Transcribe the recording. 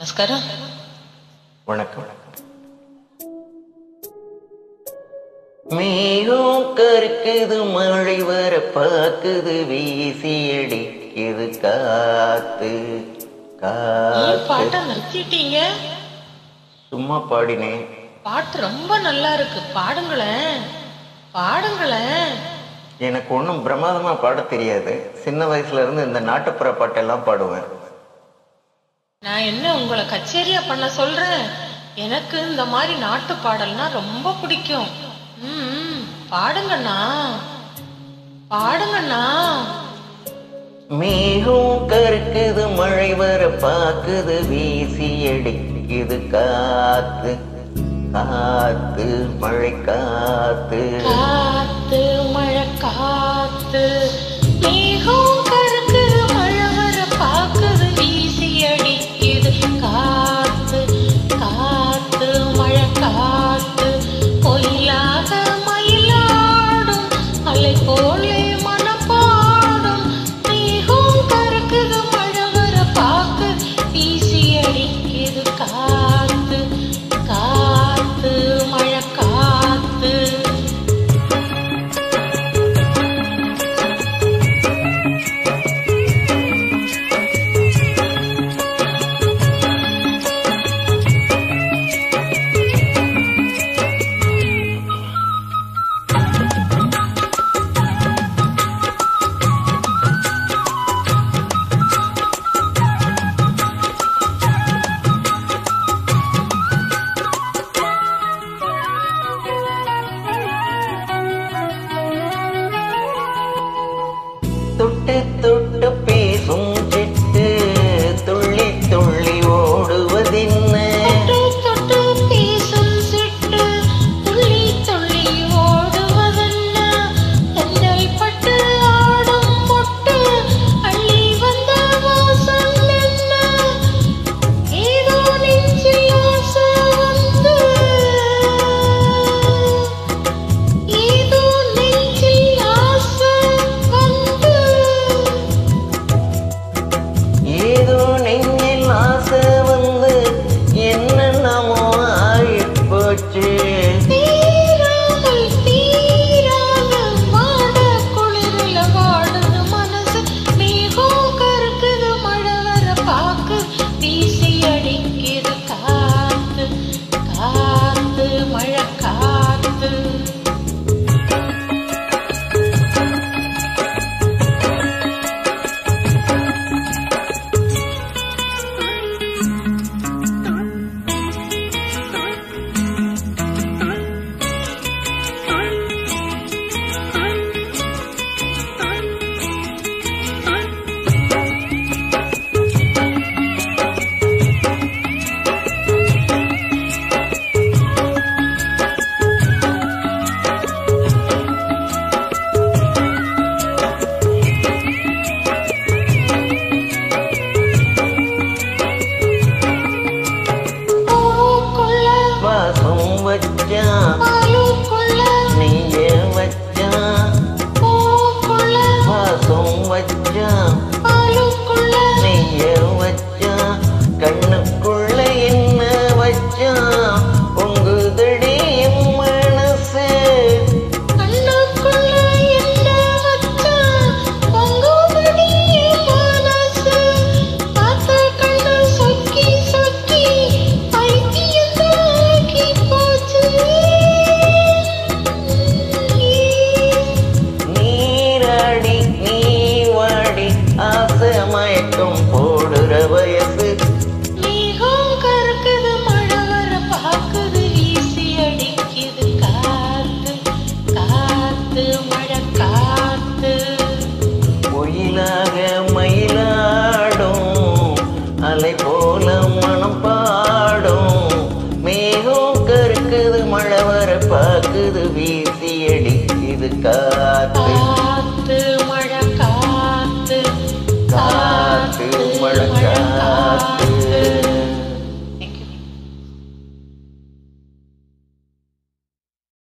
நமஸ்காரம். வணக்கம். மேகம் கருக்குது, மழை வர பாக்குது, வீசி அடிக்குது காத்து பாட்டை காத்து. நிறுத்திட்டீங்க? சும்மா பாடினேன். பாட்டு ரொம்ப நல்லா இருக்கு, பாடுங்களேன் பாடுங்களேன். எனக்கு ஒன்றும் பிரமாதமா பாட தெரியாது. சின்ன வயசுல இருந்து இந்த நாட்டுப்புற பாட்டெல்லாம் பாடுவேன். நான் என்ன உங்களை கச்சேரியா பண்ண சொல்றேன்? எனக்கு இந்த மாதிரி நாட்டு பாடல்னா ரொம்ப பிடிக்கும். பாடுங்கண்ணா பாடுங்கண்ணா. மேகம் கருக்குது, மழை வர பாக்குது, வீசி அடிக்குது காத்து காத்து மழை காத்து. காத்து மழை காத்து, மேகம் கருக்குது, மழை வர பாக்குது, வீசி அடிக்குது காத்து காத்து மழை காத்து. பொயிலாக மயிலாடும் அலை போலே மனப்பாடும். மேகம் கருக்குது, மழை வர பாக்குது, வீசி அடிக்குது காத்து காத்து மழை காத்து. தொட்டு தொட்டு பேசும் சிட்டு, துள்ளி துள்ளி ஓடுவதென்ன? தொட்டு பேசும் சிட்டு, துள்ளி துள்ளி ஓடுவதென்ன? தென்றல் பட்டு ஆடும் பொட்டு, அள்ளி வந்த வாசம் என்ன? ஏதோ நெஞ்சில் ஆசை வந்து, ஏதோ நெஞ்சில் ஆசை வந்து. ஏதோ நெஞ்சில் ஆசை வந்து என்னென்னமோ ஆயிப்போச்சு. தீராமல் தீராமல் வாட குளிரில வாடுது மனசு. மேகம் கருக்குது, மழை வர பாக்கு, வீசி அடிக்குது காத்து காத்து மழை காத்து. பூவுக்குள்ள வாசம் வச்சான், பாலுக்குள்ள, நெய்ய வச்சான். பூவுக்குள்ள வாசம் வச்சான், பாலுக்குள்ள, நெய்ய வச்சான். கண்ணுக்குள்ள என்ன வச்சான்? பொங்குதடி என் மனசு. கண்ணுக்குள்ள என்ன வச்சான்? பொங்குதடி என் மனசு. பார்த்த கண்ணு சொக்கி சொக்கி பைத்தியத்தாக்கி போச்சு. நீராடி நீ வாடி, ஆசை மயக்கம் போடுற வயசு. மேகம் கருக்குது, மழை வர பாக்குது, வீசி அடிக்குது காத்து காத்து மழை காத்து. ஒயிலாக மயிலாடும் அலை போல மனம் பாடும். மேகம் கருக்குது, மழை வர பாக்குது, வீசி அடிக்குது காத்து